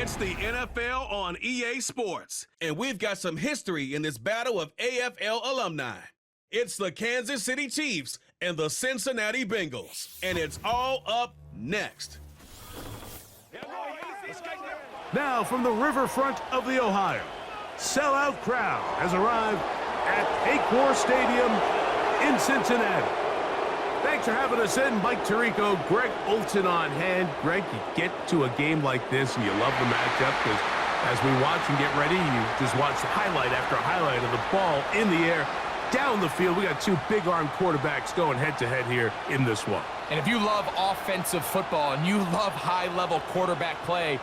It's the NFL on EA Sports, and we've got some history in this battle of AFL alumni. It's the Kansas City Chiefs and the Cincinnati Bengals, and it's all up next. Now from the riverfront of the Ohio, sellout crowd has arrived at Paycor Stadium in Cincinnati. Thanks for having us in. Mike Tirico, Greg Olson on hand. Greg, you get to a game like this and you love the matchup because as we watch and get ready, you just watch highlight after highlight of the ball in the air, down the field. We got two big-arm quarterbacks going head-to-head here in this one. And if you love offensive football and you love high-level quarterback play,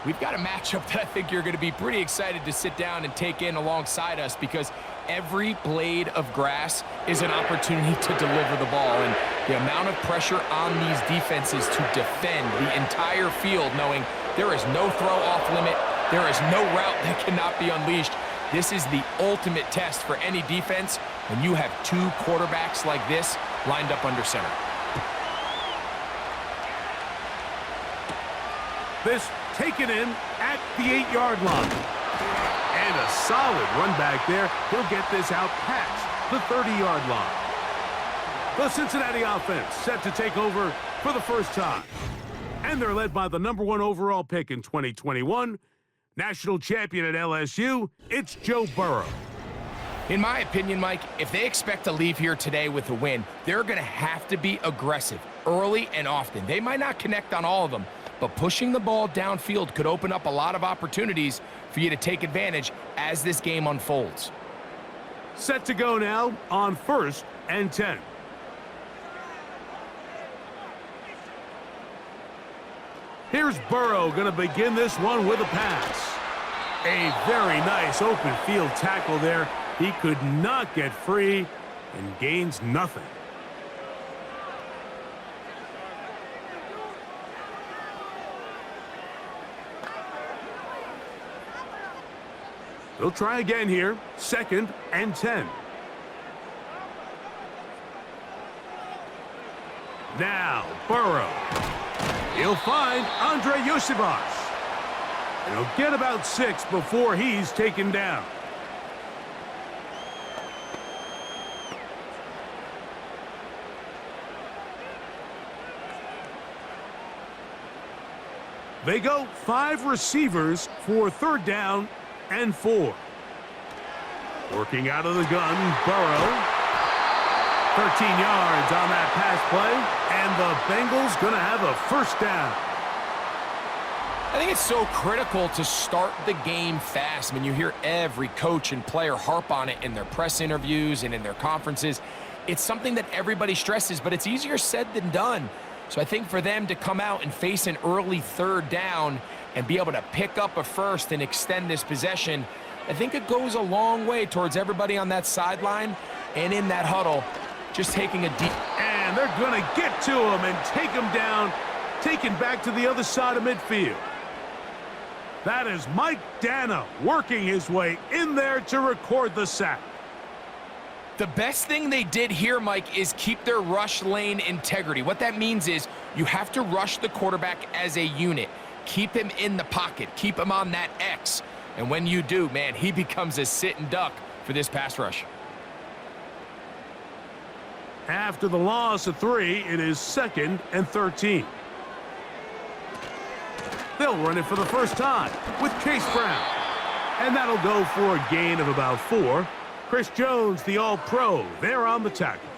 we've got a matchup that I think you're going to be pretty excited to sit down and take in alongside us because every blade of grass is an opportunity to deliver the ball. And the amount of pressure on these defenses to defend the entire field, knowing there is no throw-off limit, there is no route that cannot be unleashed. This is the ultimate test for any defense when you have two quarterbacks like this lined up under center. This taken in at the 8-yard line. And a solid run back there. He'll get this out past the 30-yard line. The Cincinnati offense set to take over for the first time. And they're led by the #1 overall pick in 2021, national champion at LSU, it's Joe Burrow. In my opinion, Mike, if they expect to leave here today with a win, they're going to have to be aggressive early and often. They might not connect on all of them, but pushing the ball downfield could open up a lot of opportunities for you to take advantage as this game unfolds. Set to go now on 1st and 10. Here's Burrow going to begin this one with a pass. A very nice open field tackle there. He could not get free and gains nothing. They'll try again here. 2nd and 10. Now, Burrow. He'll find Andre Yosivas. And he'll get about 6 before he's taken down. They go 5 receivers for 3rd down and 4. Working out of the gun, Burrow. 13 yards on that pass play, and the Bengals going to have a 1st down. I think it's so critical to start the game fast. When you hear every coach and player harp on it in their press interviews and in their conferences, it's something that everybody stresses, but it's easier said than done. So I think for them to come out and face an early 3rd down and be able to pick up a 1st and extend this possession, I think it goes a long way towards everybody on that sideline and in that huddle just taking a deep. And they're going to get to him and take him down, taken back to the other side of midfield. That is Mike Dana working his way in there to record the sack. The best thing they did here, Mike, is keep their rush lane integrity. What that means is you have to rush the quarterback as a unit. Keep him in the pocket. Keep him on that X. And when you do, man, he becomes a sitting duck for this pass rush. After the loss of 3, it is 2nd and 13. They'll run it for the first time with Chase Brown. And that'll go for a gain of about 4. Chris Jones, the All-Pro, there on the tackle.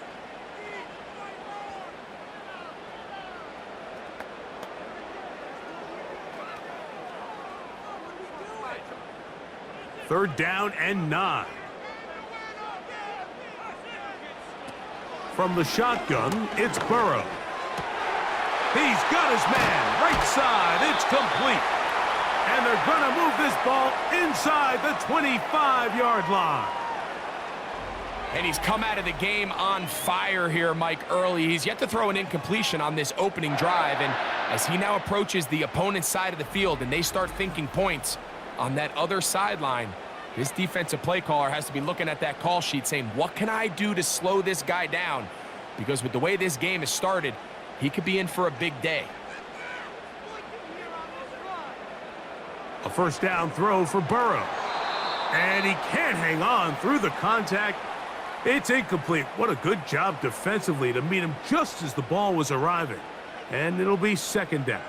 Third down and 9. From the shotgun, it's Burrow. He's got his man right side. It's complete. And they're going to move this ball inside the 25-yard line. And he's come out of the game on fire here, Mike, early. He's yet to throw an incompletion on this opening drive. And as he now approaches the opponent's side of the field and they start thinking points on that other sideline, this defensive play caller has to be looking at that call sheet saying, what can I do to slow this guy down? Because with the way this game has started, he could be in for a big day. A first down throw for Burrow. And he can't hang on through the contact. It's incomplete. What a good job defensively to meet him just as the ball was arriving. And it'll be second down.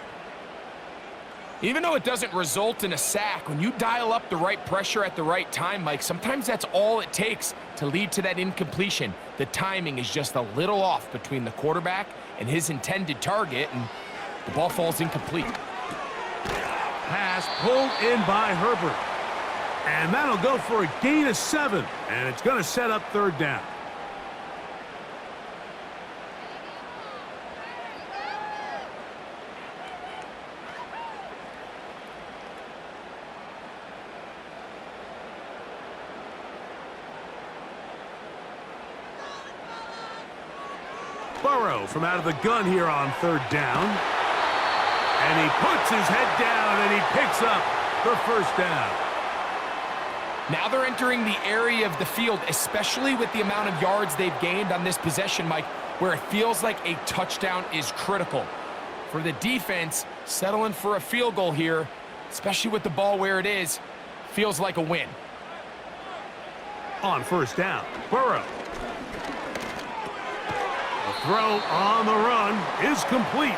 Even though it doesn't result in a sack, when you dial up the right pressure at the right time, Mike, sometimes that's all it takes to lead to that incompletion. The timing is just a little off between the quarterback and his intended target, and the ball falls incomplete. Pass pulled in by Herbert. And that'll go for a gain of 7. And it's going to set up third down. Burrow from out of the gun here on third down. And he puts his head down and he picks up the first down. Now they're entering the area of the field, especially with the amount of yards they've gained on this possession, Mike, where it feels like a touchdown is critical. For the defense, settling for a field goal here, especially with the ball where it is, feels like a win. On first down, Burrow. The throw on the run is complete.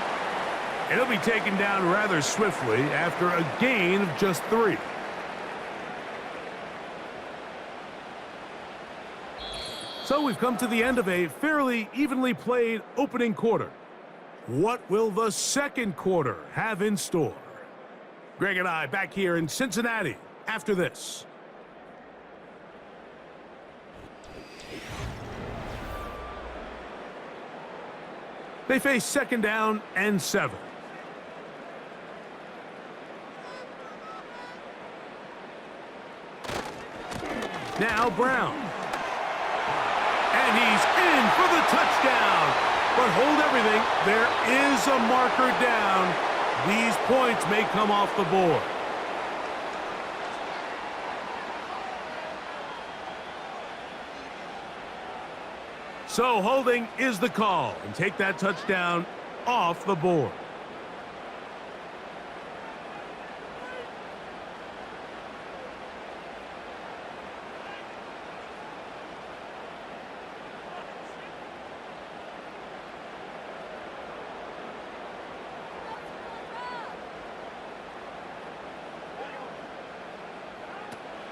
It'll be taken down rather swiftly after a gain of just 3. So we've come to the end of a fairly evenly played opening quarter. What will the second quarter have in store? Greg and I back here in Cincinnati after this. They face second down and 7. Now Brown. And he's in for the touchdown. But hold everything. There is a marker down. These points may come off the board. So holding is the call. And take that touchdown off the board.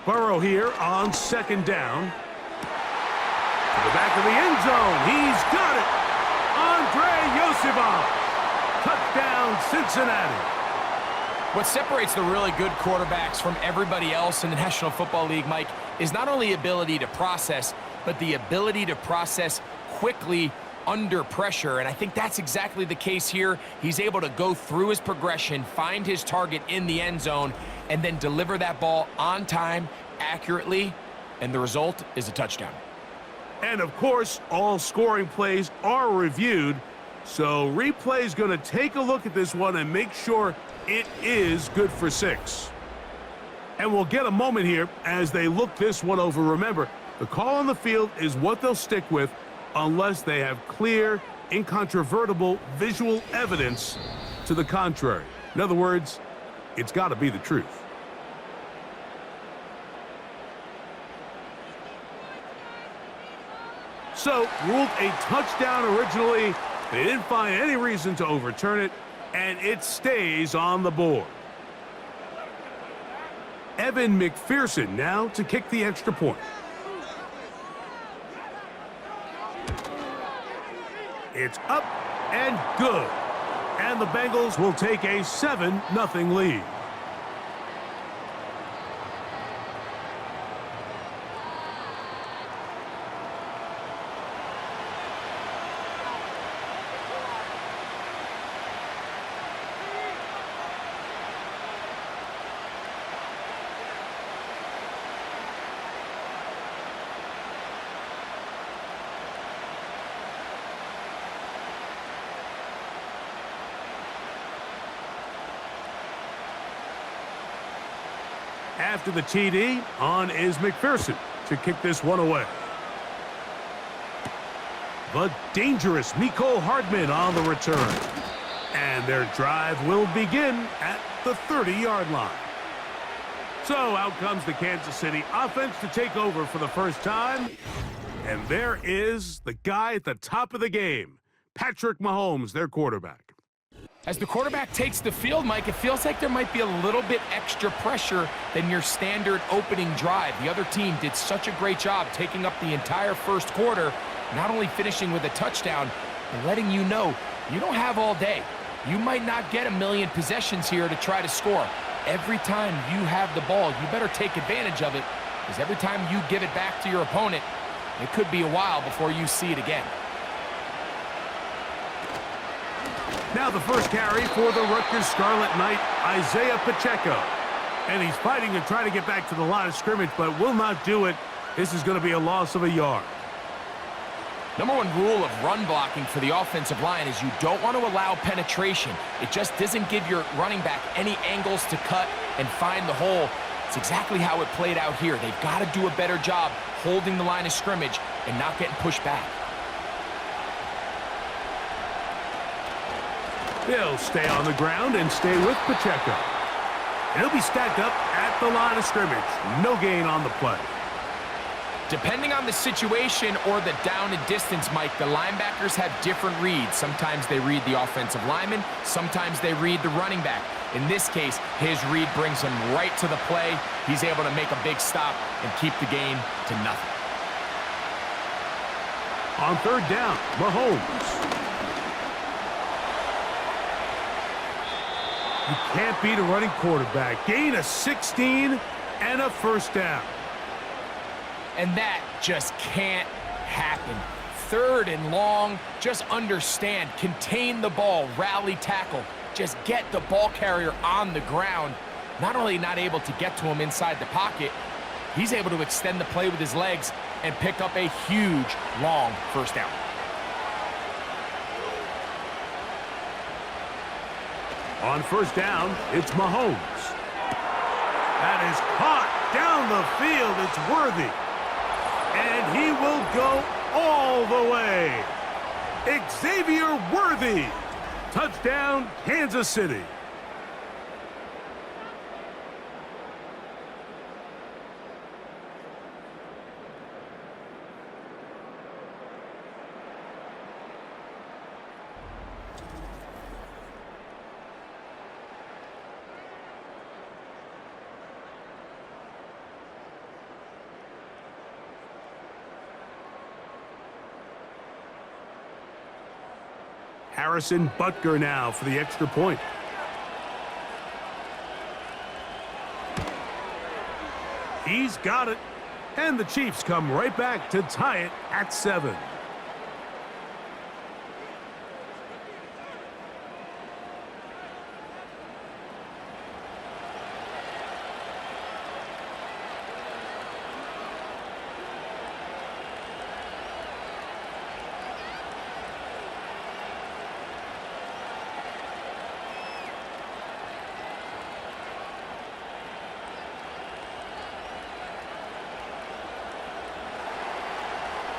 Burrow here on second down. To the back of the end zone. He's got it. Andre Yosifov. Touchdown, Cincinnati. What separates the really good quarterbacks from everybody else in the National Football League, Mike, is not only ability to process, but the ability to process quickly under pressure. And I think that's exactly the case here. He's able to go through his progression, find his target in the end zone, and then deliver that ball on time, accurately, and the result is a touchdown. And of course, all scoring plays are reviewed, so replay's going to take a look at this one and make sure it is good for 6. And we'll get a moment here as they look this one over. Remember, the call on the field is what they'll stick with unless they have clear, incontrovertible visual evidence to the contrary. In other words, it's got to be the truth. So, ruled a touchdown originally. They didn't find any reason to overturn it, and it stays on the board. Evan McPherson now to kick the extra point. It's up and good. And the Bengals will take a 7-0 lead. After the TD, on is McPherson to kick this one away. The dangerous Mecole Hardman on the return. And their drive will begin at the 30-yard line. So out comes the Kansas City offense to take over for the first time. And there is the guy at the top of the game, Patrick Mahomes, their quarterback. As the quarterback takes the field, Mike, it feels like there might be a little bit extra pressure than your standard opening drive. The other team did such a great job taking up the entire first quarter, not only finishing with a touchdown, but letting you know you don't have all day. You might not get a million possessions here to try to score. Every time you have the ball, you better take advantage of it, because every time you give it back to your opponent, it could be a while before you see it again. Now the first carry for the Rutgers Scarlet Knight, Isaiah Pacheco. And he's fighting and trying to get back to the line of scrimmage, but will not do it. This is going to be a loss of a yard. Number one rule of run blocking for the offensive line is you don't want to allow penetration. It just doesn't give your running back any angles to cut and find the hole. It's exactly how it played out here. They've got to do a better job holding the line of scrimmage and not getting pushed back. He'll stay on the ground and stay with Pacheco. And he'll be stacked up at the line of scrimmage. No gain on the play. Depending on the situation or the down and distance, Mike, the linebackers have different reads. Sometimes they read the offensive lineman. Sometimes they read the running back. In this case, his read brings him right to the play. He's able to make a big stop and keep the gain to nothing. On third down, Mahomes. You can't beat a running quarterback. Gain of 16 and a first down. And that just can't happen. Third and long, just understand, contain the ball, rally tackle, just get the ball carrier on the ground. Not only not able to get to him inside the pocket, he's able to extend the play with his legs and pick up a huge, long first down. On first down, it's Mahomes. That is caught down the field. It's Worthy. And he will go all the way. Xavier Worthy. Touchdown, Kansas City. Harrison Butker now for the extra point. He's got it. And the Chiefs come right back to tie it at 7.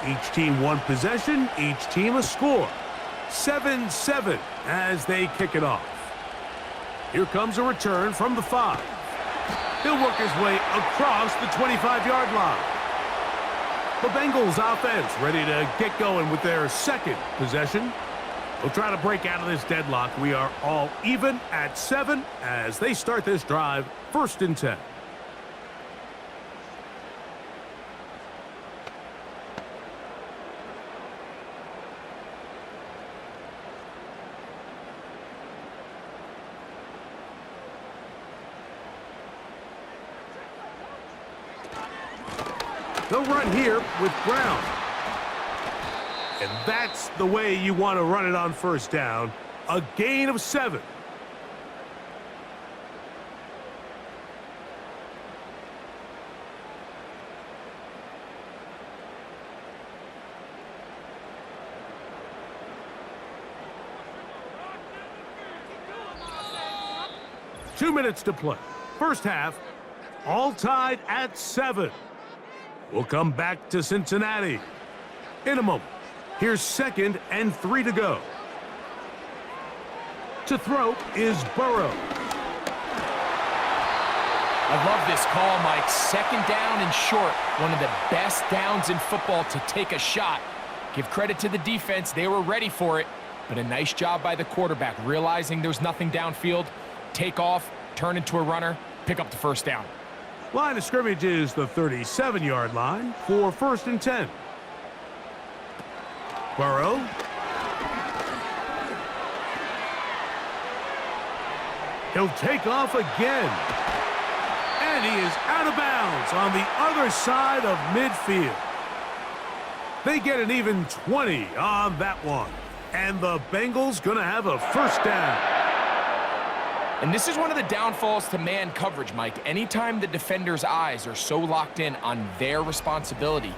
Each team one possession, each team a score. 7-7 as they kick it off. Here comes a return from the 5. He'll work his way across the 25-yard line. The Bengals offense ready to get going with their second possession. We'll try to break out of this deadlock. We are all even at 7 as they start this drive, 1st and 10. They'll run here with Brown. And that's the way you want to run it on first down. A gain of 7. Two minutes to play. First half, all tied at 7. We'll come back to Cincinnati in a moment. Here's 2nd and 3 to go. To throw is Burrow. I love this call, Mike. Second down and short. One of the best downs in football to take a shot. Give credit to the defense. They were ready for it. But a nice job by the quarterback, realizing there's nothing downfield. Take off, turn into a runner, pick up the first down. Line of scrimmage is the 37-yard line for 1st and 10. Burrow. He'll take off again. And he is out of bounds on the other side of midfield. They get an even 20 on that one. And the Bengals going to have a first down. And this is one of the downfalls to man coverage, Mike. Anytime the defender's eyes are so locked in on their responsibility,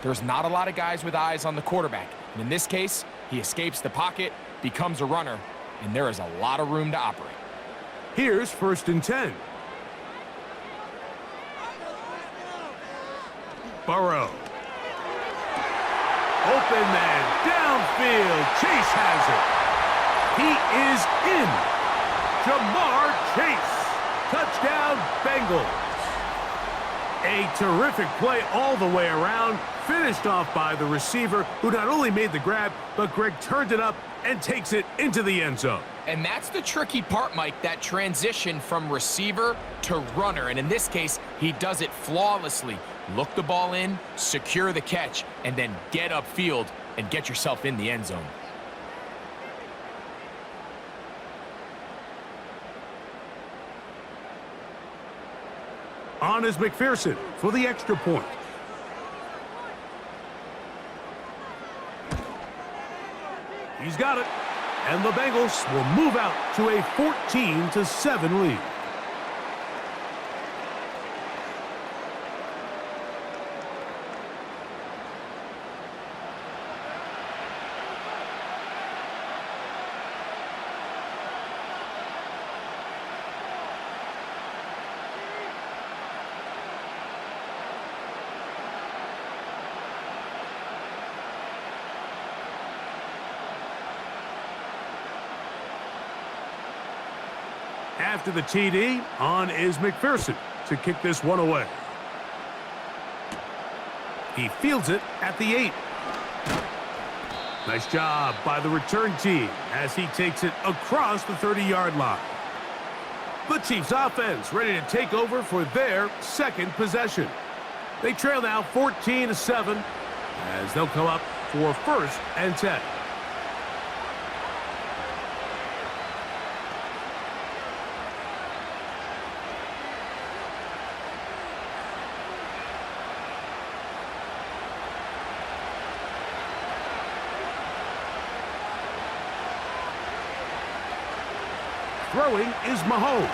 there's not a lot of guys with eyes on the quarterback. And in this case, he escapes the pocket, becomes a runner, and there is a lot of room to operate. Here's 1st and 10. Burrow. Open man, downfield. Chase has it. He is in. Jamar Chase. Touchdown, Bengals. A terrific play all the way around. Finished off by the receiver, who not only made the grab, but Greg turned it up and takes it into the end zone. And that's the tricky part, Mike, that transition from receiver to runner. And in this case, he does it flawlessly. Look the ball in, secure the catch, and then get upfield and get yourself in the end zone. On is McPherson for the extra point. He's got it. And the Bengals will move out to a 14-7 lead. After the TD, on is McPherson to kick this one away. He fields it at the 8. Nice job by the return team as he takes it across the 30-yard line. The Chiefs offense ready to take over for their second possession. They trail now 14-7 as they'll come up for 1st and 10. Throwing is Mahomes.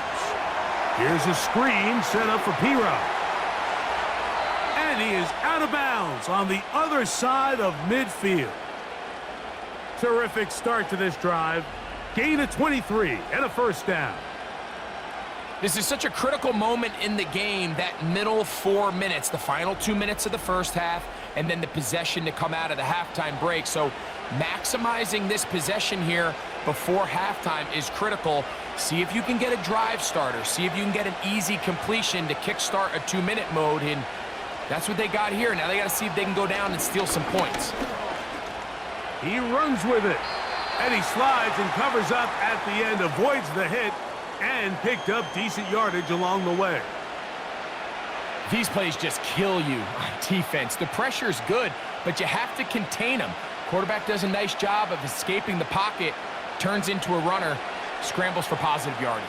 Here's a screen set up for P-Rod. And he is out of bounds on the other side of midfield. Terrific start to this drive. Gain of 23 and a first down. This is such a critical moment in the game, that middle 4 minutes, the final 2 minutes of the first half, and then the possession to come out of the halftime break. So maximizing this possession here before halftime is critical. See if you can get a drive starter. See if you can get an easy completion to kickstart a 2-minute mode, and that's what they got here. Now they got to see if they can go down and steal some points. He runs with it, and he slides and covers up at the end, avoids the hit, and picked up decent yardage along the way. These plays just kill you on defense. The pressure is good, but you have to contain them. Quarterback does a nice job of escaping the pocket, turns into a runner, scrambles for positive yardage.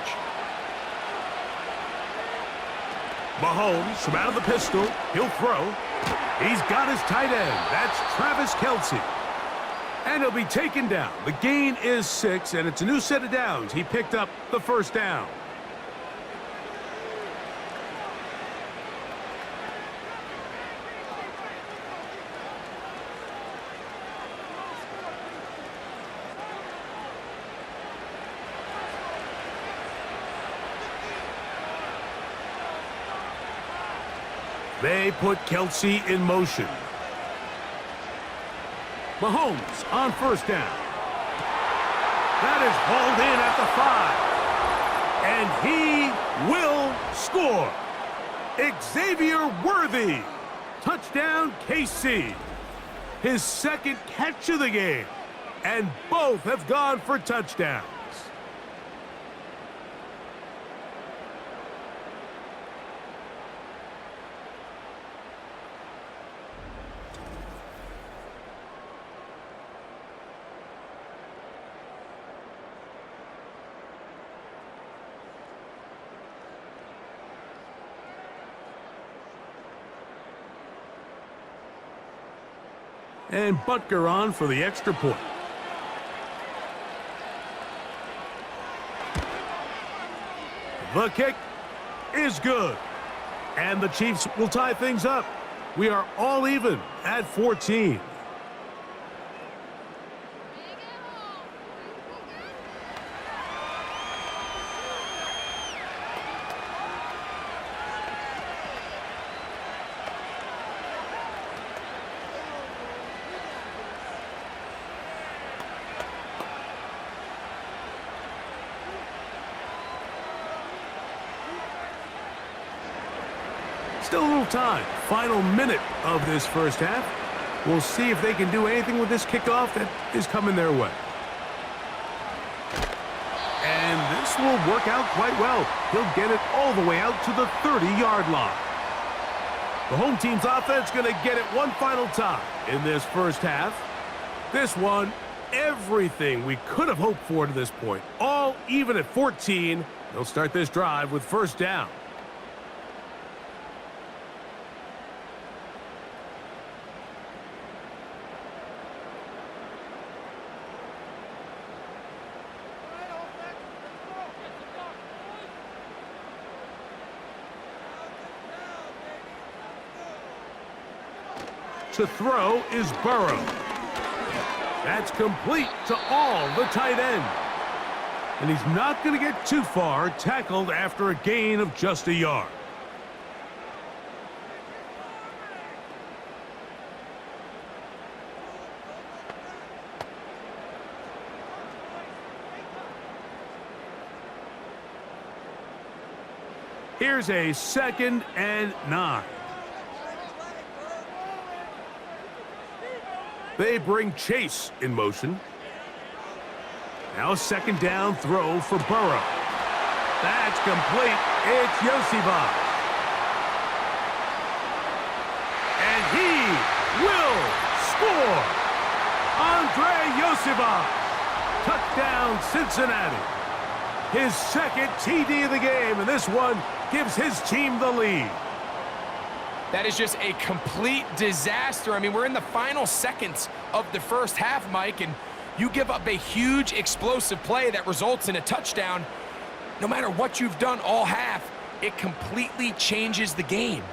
Mahomes from out of the pistol. He'll throw. He's got his tight end. That's Travis Kelce. And he'll be taken down. The gain is 6, and it's a new set of downs. He picked up the first down. They put Kelce in motion. Mahomes on first down. That is hauled in at the 5. And he will score. Xavier Worthy. Touchdown, KC. His second catch of the game. And both have gone for touchdowns. And Butker on for the extra point. The kick is good. And the Chiefs will tie things up. We are all even at 14. Still a little time. Final minute of this first half. We'll see if they can do anything with this kickoff that is coming their way. And this will work out quite well. He'll get it all the way out to the 30-yard line. The home team's offense going to get it one final time in this first half. This one, everything we could have hoped for to this point. All even at 14. They'll start this drive with first down. To throw is Burrow. That's complete to all the tight end. And he's not going to get too far, tackled after a gain of just a yard. Here's a 2nd and 9. They bring Chase in motion. Now a 2nd down throw for Burrow. That's complete. It's Yosivas. And he will score. Andre Yosivas. Touchdown, Cincinnati. His 2nd TD of the game, and this one gives his team the lead. That is just a complete disaster. I mean, we're in the final seconds of the first half, Mike, and you give up a huge explosive play that results in a touchdown. No matter what you've done all half, it completely changes the game.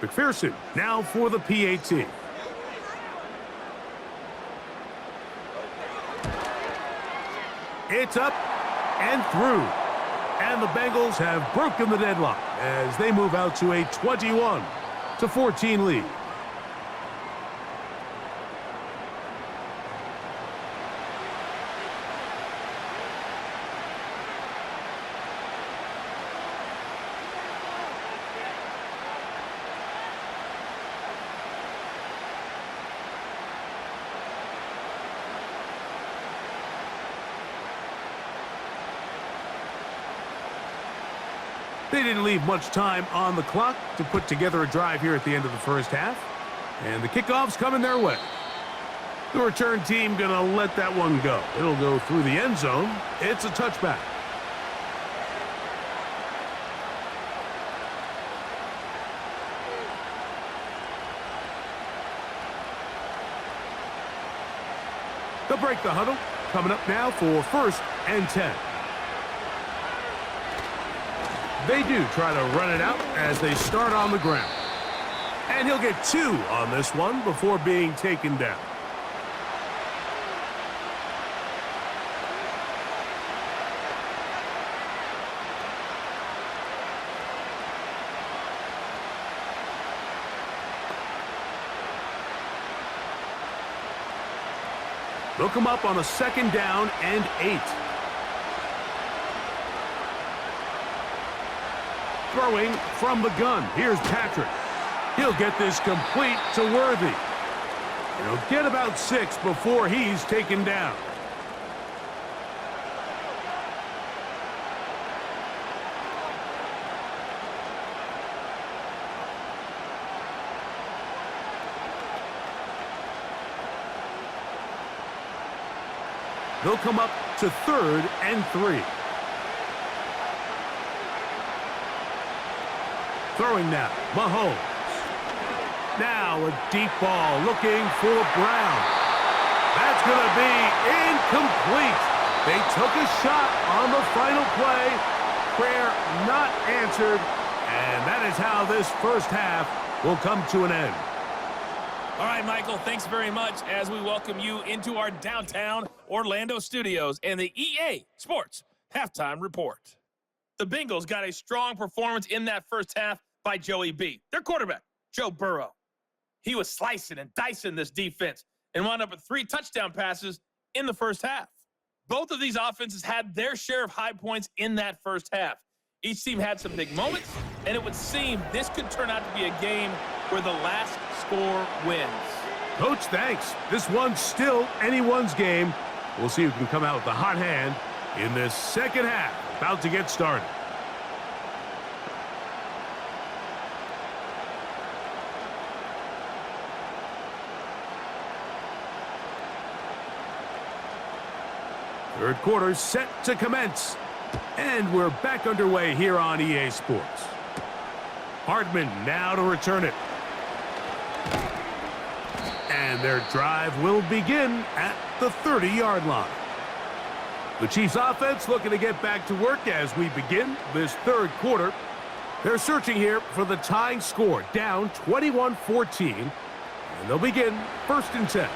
McPherson now for the PAT. It's up and through. And the Bengals have broken the deadlock as they move out to a 21-14 lead. They didn't leave much time on the clock to put together a drive here at the end of the first half. And the kickoff's coming their way. The return team going to let that one go. It'll go through the end zone. It's a touchback. They'll break the huddle. Coming up now for 1st and 10. They do try to run it out as they start on the ground. And he'll get 2 on this one before being taken down. They'll come up on a 2nd down and 8. Throwing from the gun. Here's Patrick. He'll get this complete to Worthy. And he'll get about 6 before he's taken down. They'll come up to 3rd and 3. Throwing now, Mahomes. Now a deep ball looking for Brown. That's going to be incomplete. They took a shot on the final play. Prayer not answered. And that is how this first half will come to an end. All right, Michael, thanks very much as we welcome you into our downtown Orlando studios and the EA Sports Halftime Report. The Bengals got a strong performance in that first half by Joey B, their quarterback, Joe Burrow. He was slicing and dicing this defense and wound up with 3 touchdown passes in the first half. Both of these offenses had their share of high points in that first half. Each team had some big moments, and it would seem this could turn out to be a game where the last score wins. Coach, thanks. This one's still anyone's game. We'll see who can come out with the hot hand in this second half. About to get started. Third quarter set to commence. And we're back underway here on EA Sports. Hardman now to return it. And their drive will begin at the 30-yard line. The Chiefs offense looking to get back to work as we begin this third quarter. They're searching here for the tying score, down 21-14. And they'll begin 1st and 10.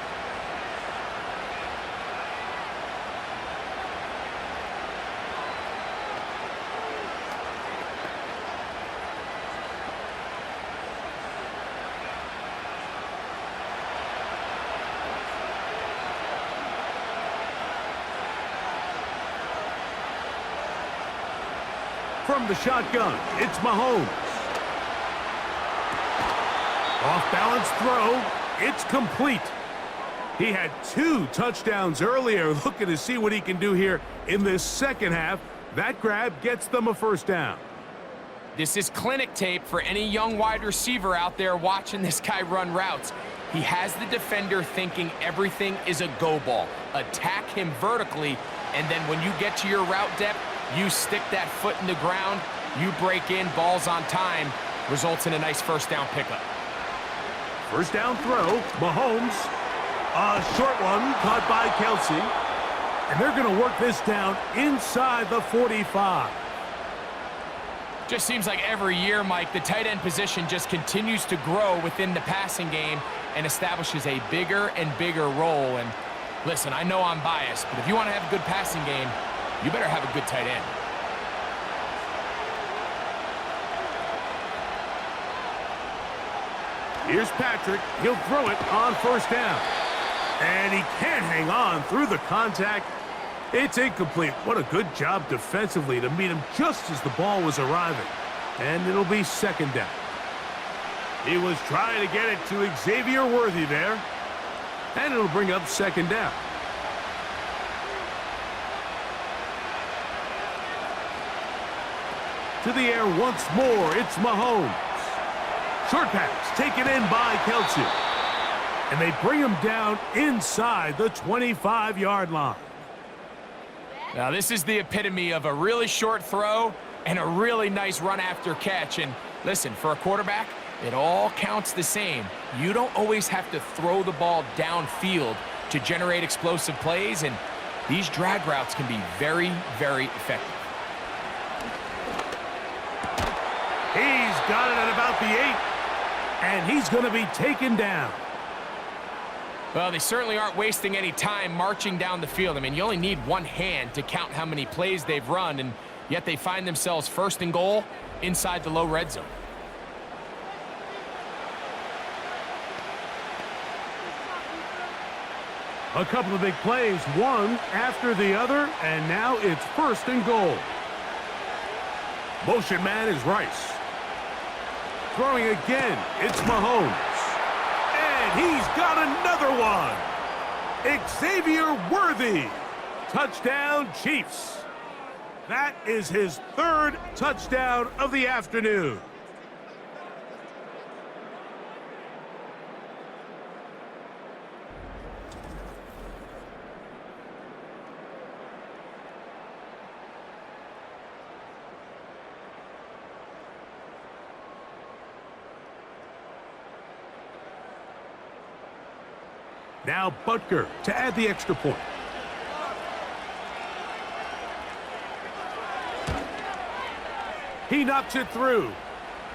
From the shotgun, it's Mahomes. Off-balance throw. It's complete. He had 2 touchdowns earlier. Looking to see what he can do here in this second half. That grab gets them a 1st down. This is clinic tape for any young wide receiver out there watching this guy run routes. He has the defender thinking everything is a go ball. Attack him vertically, and then when you get to your route depth, you stick that foot in the ground, you break in, balls on time, results in a nice 1st down pickup. 1st down throw, Mahomes. A short one caught by Kelsey. And they're going to work this down inside the 45. Just seems like every year, Mike, the tight end position just continues to grow within the passing game and establishes a bigger and bigger role. And listen, I know I'm biased, but if you want to have a good passing game, you better have a good tight end. Here's Patrick. He'll throw it on 1st down. And he can't hang on through the contact. It's incomplete. What a good job defensively to meet him just as the ball was arriving. And it'll be 2nd down. He was trying to get it to Xavier Worthy there. And it'll bring up 2nd down. To the air once more, it's Mahomes. Short pass taken in by Kelsey. And they bring him down inside the 25-yard line. Now, this is the epitome of a really short throw and a really nice run after catch. And listen, for a quarterback, it all counts the same. You don't always have to throw the ball downfield to generate explosive plays, and these drag routes can be very, very effective. He's got it at about the 8, and he's going to be taken down. Well, they certainly aren't wasting any time marching down the field. I mean, you only need one hand to count how many plays they've run, and yet they find themselves 1st and goal inside the low red zone. A couple of big plays, one after the other, and now it's 1st and goal. Motion man is Rice. Throwing again, it's Mahomes. And he's got another one. Xavier Worthy. Touchdown, Chiefs. That is his 3rd touchdown of the afternoon. Now Butker to add the extra point. He knocks it through.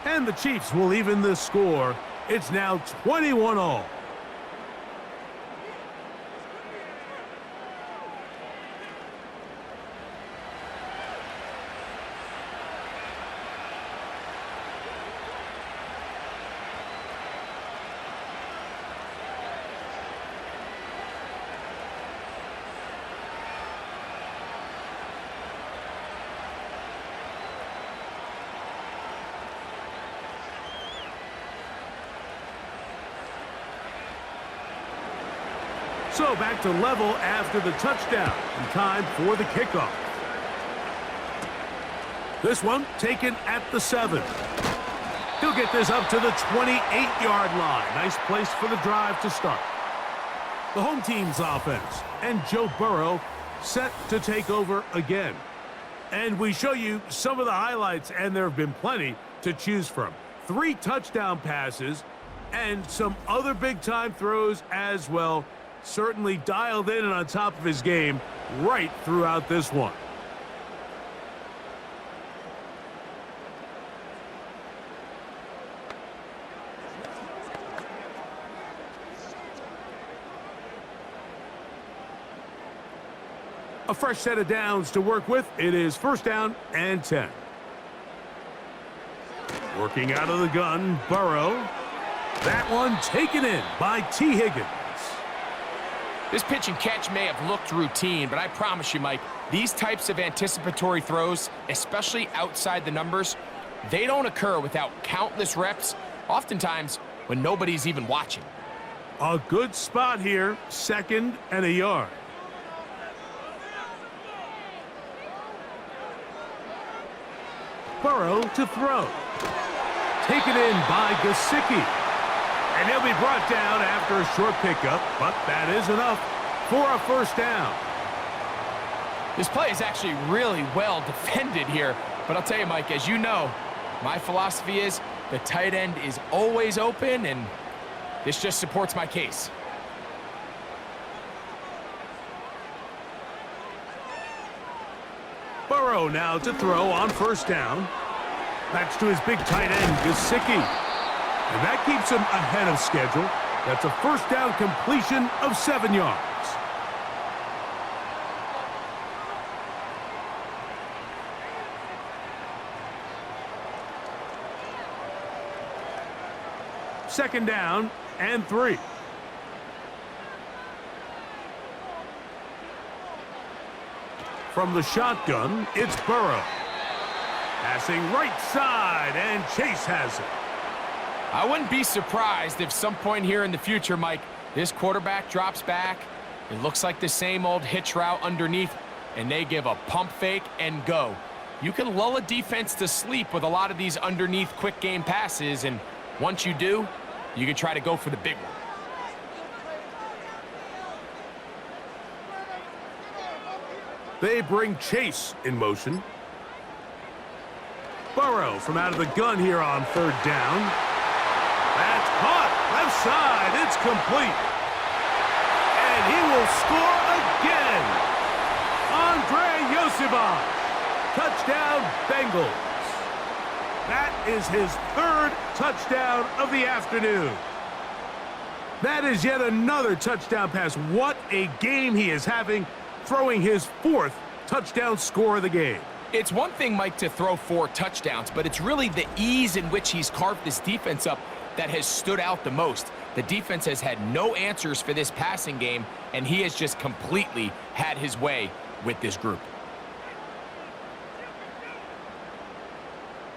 And the Chiefs will even the score. It's now 21-all. So back to level after the touchdown, and time for the kickoff. This one taken at the 7. He'll get this up to the 28-yard line. Nice place for the drive to start. The home team's offense, and Joe Burrow set to take over again. And we show you some of the highlights, and there have been plenty to choose from. 3 touchdown passes and some other big-time throws as well. Certainly dialed in and on top of his game right throughout this one. A fresh set of downs to work with. It is 1st down and 10. Working out of the gun, Burrow. That one taken in by T. Higgins. This pitch and catch may have looked routine, but I promise you, Mike, these types of anticipatory throws, especially outside the numbers, they don't occur without countless reps, oftentimes when nobody's even watching. A good spot here, 2nd and a yard. Burrow to throw. Taken in by Gesicki. And he'll be brought down after a short pickup, but that is enough for a 1st down. This play is actually really well defended here, but I'll tell you, Mike, as you know, my philosophy is the tight end is always open, and this just supports my case. Burrow now to throw on 1st down. That's to his big tight end, Gesicki. And that keeps him ahead of schedule. That's a 1st down completion of 7 yards. Second down and 3. From the shotgun, it's Burrow. Passing right side, and Chase has it. I wouldn't be surprised if some point here in the future, Mike, this quarterback drops back. It looks like the same old hitch route underneath, and they give a pump fake and go. You can lull a defense to sleep with a lot of these underneath quick game passes, and once you do, you can try to go for the big one. They bring Chase in motion. Burrow from out of the gun here on 3rd down. That's caught. Left side. It's complete. And he will score again. Andre Yosivach. Touchdown, Bengals. That is his 3rd touchdown of the afternoon. That is yet another touchdown pass. What a game he is having, throwing his 4th touchdown score of the game. It's one thing, Mike, to throw 4 touchdowns, but it's really the ease in which he's carved this defense up that has stood out the most. The defense has had no answers for this passing game, and he has just completely had his way with this group.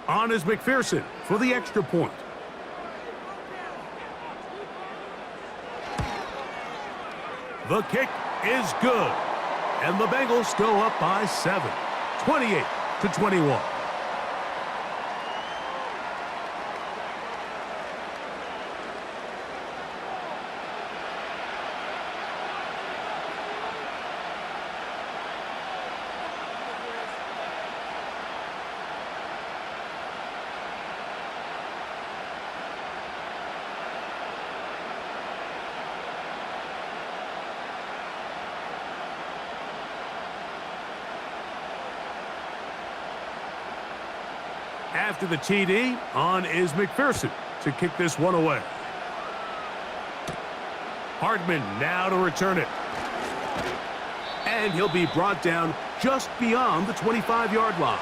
On is McPherson for the extra point. The kick is good. And the Bengals go up by 7, 28-21. After the TD, on is McPherson to kick this one away. Hardman now to return it. And he'll be brought down just beyond the 25-yard line.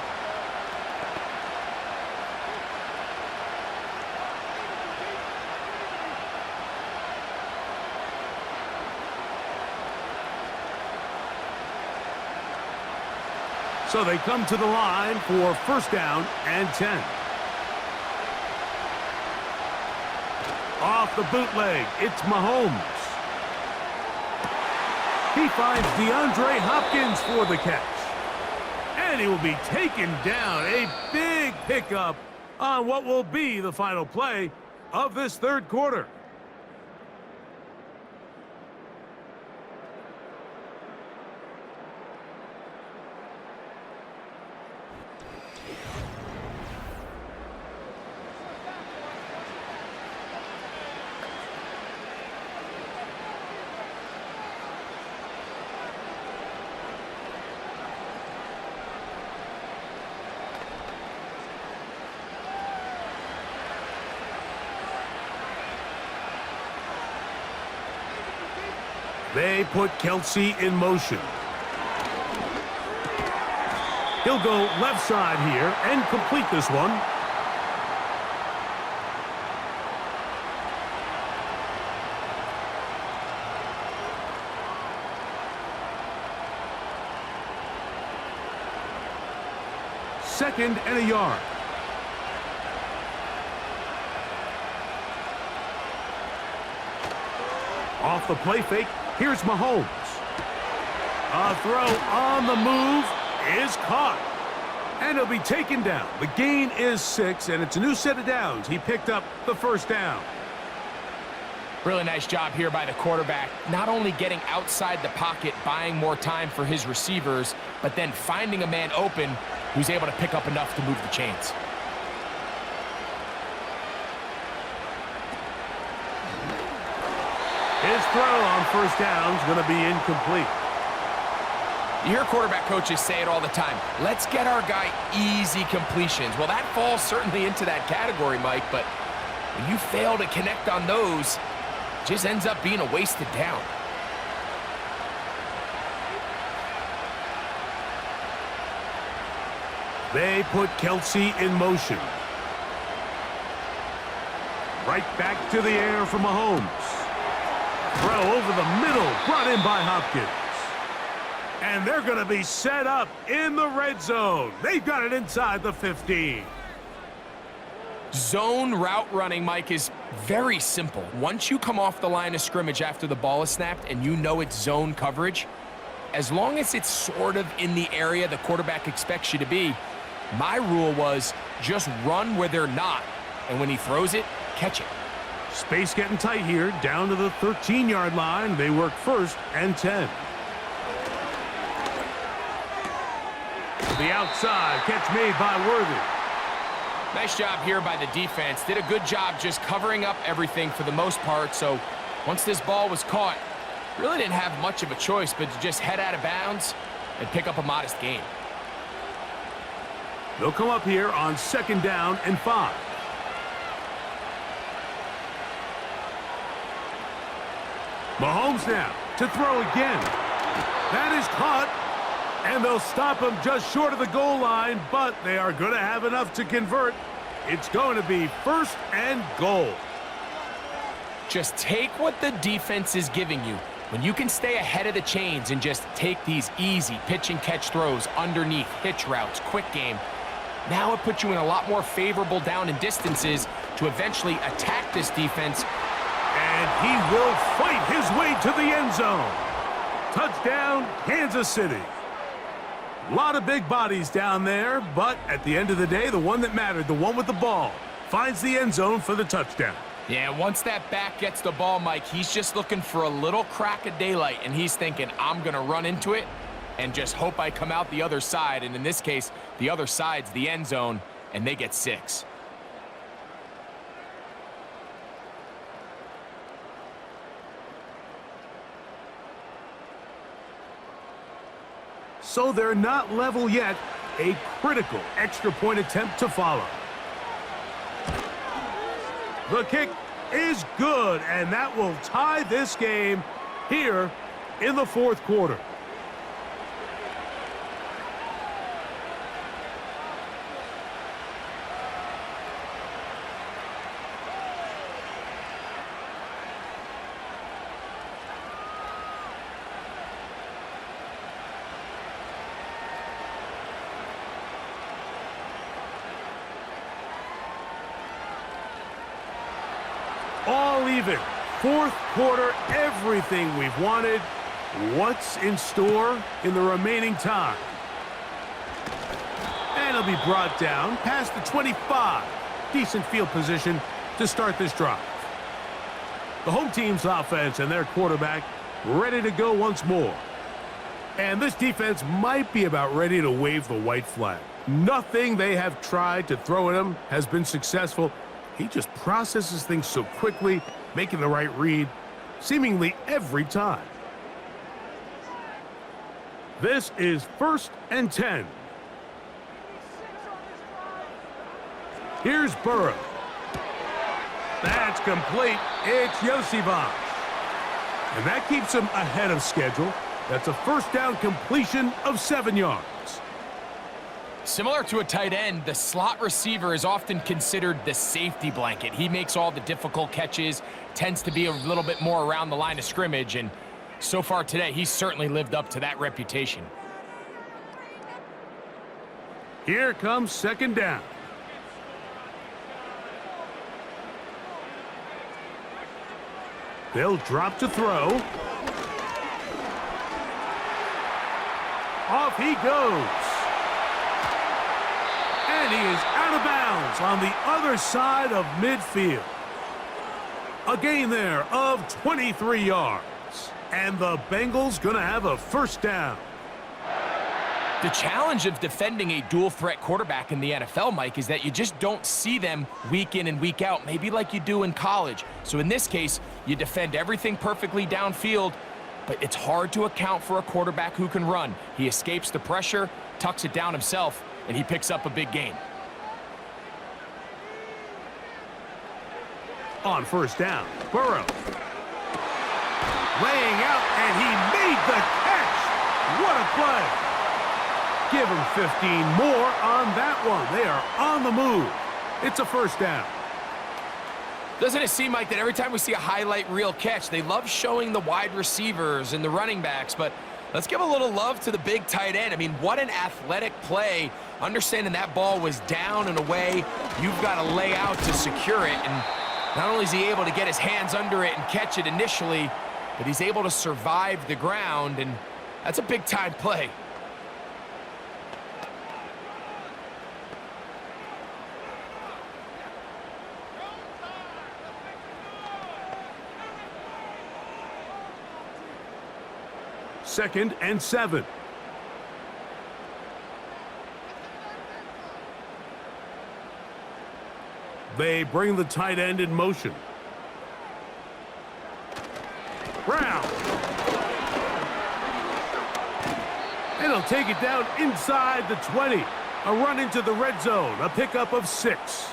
So they come to the line for first down and 10. Off the bootleg, it's Mahomes. He finds DeAndre Hopkins for the catch. And he will be taken down. A big pickup on what will be the final play of this third quarter. They put Kelsey in motion. He'll go left side here and complete this one. Second and a yard. Off the play fake. Here's Mahomes. A throw on the move is caught. And he'll be taken down. The gain is 6, and it's a new set of downs. He picked up the first down. Really nice job here by the quarterback, not only getting outside the pocket, buying more time for his receivers, but then finding a man open who's able to pick up enough to move the chains. His throw on first down is going to be incomplete. You hear quarterback coaches say it all the time. Let's get our guy easy completions. Well, that falls certainly into that category, Mike, but when you fail to connect on those, it just ends up being a wasted down. They put Kelsey in motion. Right back to the air for Mahomes. Throw over the middle, brought in by Hopkins. And they're going to be set up in the red zone. They've got it inside the 15. Zone route running, Mike, is very simple. Once you come off the line of scrimmage after the ball is snapped and you know it's zone coverage, as long as it's sort of in the area the quarterback expects you to be, my rule was just run where they're not. And when he throws it, catch it. Space getting tight here, down to the 13-yard line. They work first and 10. To the outside, catch made by Worthy. Nice job here by the defense. Did a good job just covering up everything for the most part. So once this ball was caught, really didn't have much of a choice but to just head out of bounds and pick up a modest gain. They'll come up here on second down and 5. Mahomes now to throw again. That is caught, and they'll stop him just short of the goal line, but they are going to have enough to convert. It's going to be first and goal. just take what the defense is giving you. When you can stay ahead of the chains and just take these easy pitch and catch throws underneath, hitch routes, quick game, now it puts you in a lot more favorable down and distances to eventually attack this defense. And he will fight his way to the end zone. Touchdown, Kansas City. A lot of big bodies down there, but at the end of the day, the one that mattered, the one with the ball, finds the end zone for the touchdown. Yeah, once that back gets the ball, Mike, he's just looking for a little crack of daylight, and he's thinking, I'm going to run into it and just hope I come out the other side. And in this case, the other side's the end zone, and they get 6. So they're not level yet. A critical extra point attempt to follow. The kick is good, and that will tie this game here in the fourth quarter. All even. Fourth quarter, everything we've wanted. What's in store in the remaining time? And it'll be brought down past the 25. Decent field position to start this drive. The home team's offense and their quarterback ready to go once more. And this defense might be about ready to wave the white flag. Nothing they have tried to throw at him has been successful. He just processes things so quickly, making the right read, seemingly every time. This is 1st and 10. Here's Burrow. That's complete. It's Yosivas. And that keeps him ahead of schedule. That's a first down completion of 7 yards. Similar to a tight end, the slot receiver is often considered the safety blanket. He makes all the difficult catches, tends to be a little bit more around the line of scrimmage, and so far today, he's certainly lived up to that reputation. Here comes 2nd down. They'll drop to throw. Off he goes. And he is out of bounds on the other side of midfield. A gain there of 23 yards. And the Bengals going to have a first down. The challenge of defending a dual-threat quarterback in the NFL, Mike, is that you just don't see them week in and week out, maybe like you do in college. So in this case, you defend everything perfectly downfield, but it's hard to account for a quarterback who can run. He escapes the pressure, tucks it down himself, and he picks up a big gain. On first down, Burrow. Laying out, and he made the catch. What a play. Give him 15 more on that one. They are on the move. It's a first down. Doesn't it seem like that every time we see a highlight reel catch, they love showing the wide receivers and the running backs, but let's give a little love to the big tight end. I mean, what an athletic play. Understanding that ball was down and away, you've got to lay out to secure it, and not only is he able to get his hands under it and catch it initially, but he's able to survive the ground, and that's a big-time play. Second and 7. They bring the tight end in motion. Brown. And he'll take it down inside the 20. A run into the red zone. A pickup of 6.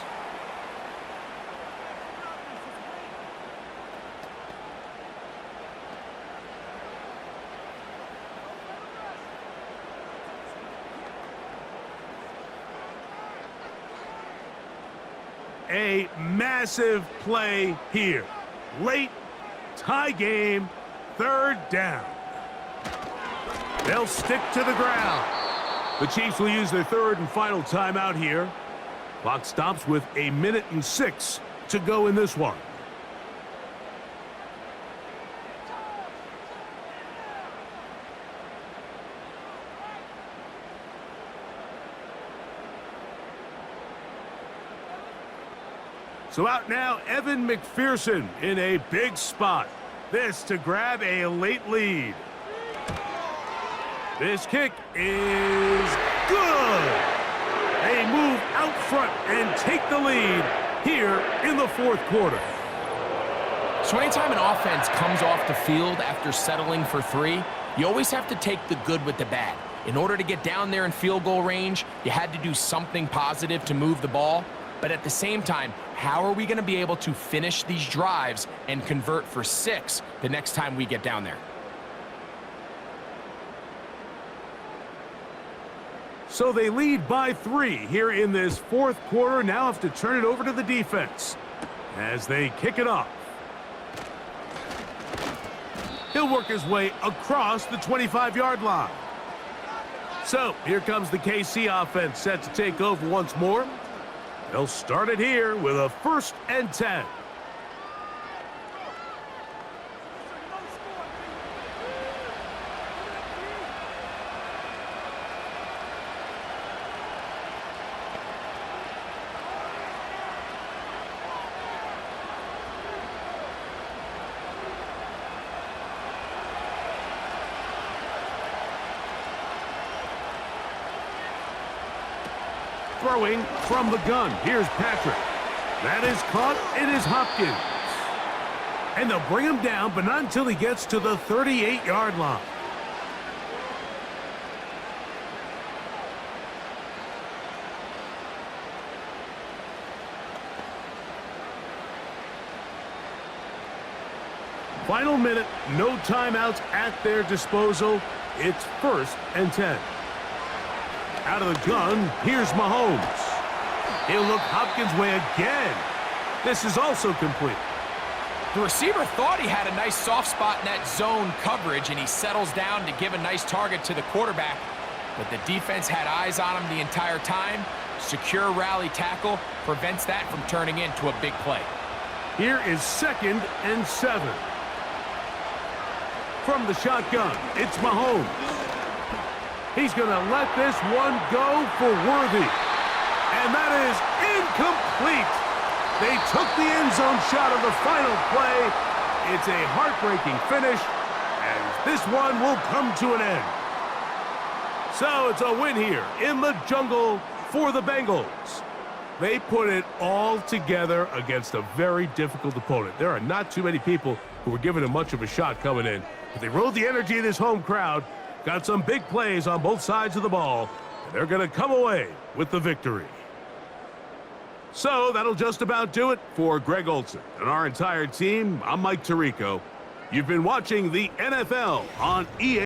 A massive play here. late, tie game, third down. They'll stick to the ground. The Chiefs will use their third and final timeout here. Clock stops with 1:06 to go in this one. So out now, Evan McPherson in a big spot. This to grab a late lead. This kick is good. They move out front and take the lead here in the fourth quarter. So anytime an offense comes off the field after settling for 3, you always have to take the good with the bad. In order to get down there in field goal range, you had to do something positive to move the ball. But at the same time, how are we going to be able to finish these drives and convert for 6 the next time we get down there? So they lead by 3 here in this fourth quarter. Now have to turn it over to the defense as they kick it off. He'll work his way across the 25-yard line. So here comes the KC offense set to take over once more. They'll start it here with a 1st and 10. Throwing from the gun. Here's Patrick. That is caught. It is Hopkins. And they'll bring him down, but not until he gets to the 38-yard line. Final minute, no timeouts at their disposal. It's 1st and 10. Out of the gun, here's Mahomes. He'll look Hopkins' way again. This is also complete. The receiver thought he had a nice soft spot in that zone coverage, and he settles down to give a nice target to the quarterback. But the defense had eyes on him the entire time. Secure rally tackle prevents that from turning into a big play. Here is 2nd and 7. From the shotgun, it's Mahomes. He's going to let this one go for Worthy. And that is incomplete. They took the end zone shot of the final play. It's a heartbreaking finish, and this one will come to an end. So it's a win here in the jungle for the Bengals. They put it all together against a very difficult opponent. There are not too many people who were giving him much of a shot coming in. But they rode the energy of this home crowd, got some big plays on both sides of the ball, and they're going to come away with the victory. So that'll just about do it for Greg Olson and our entire team. I'm Mike Tirico. You've been watching the NFL on EA.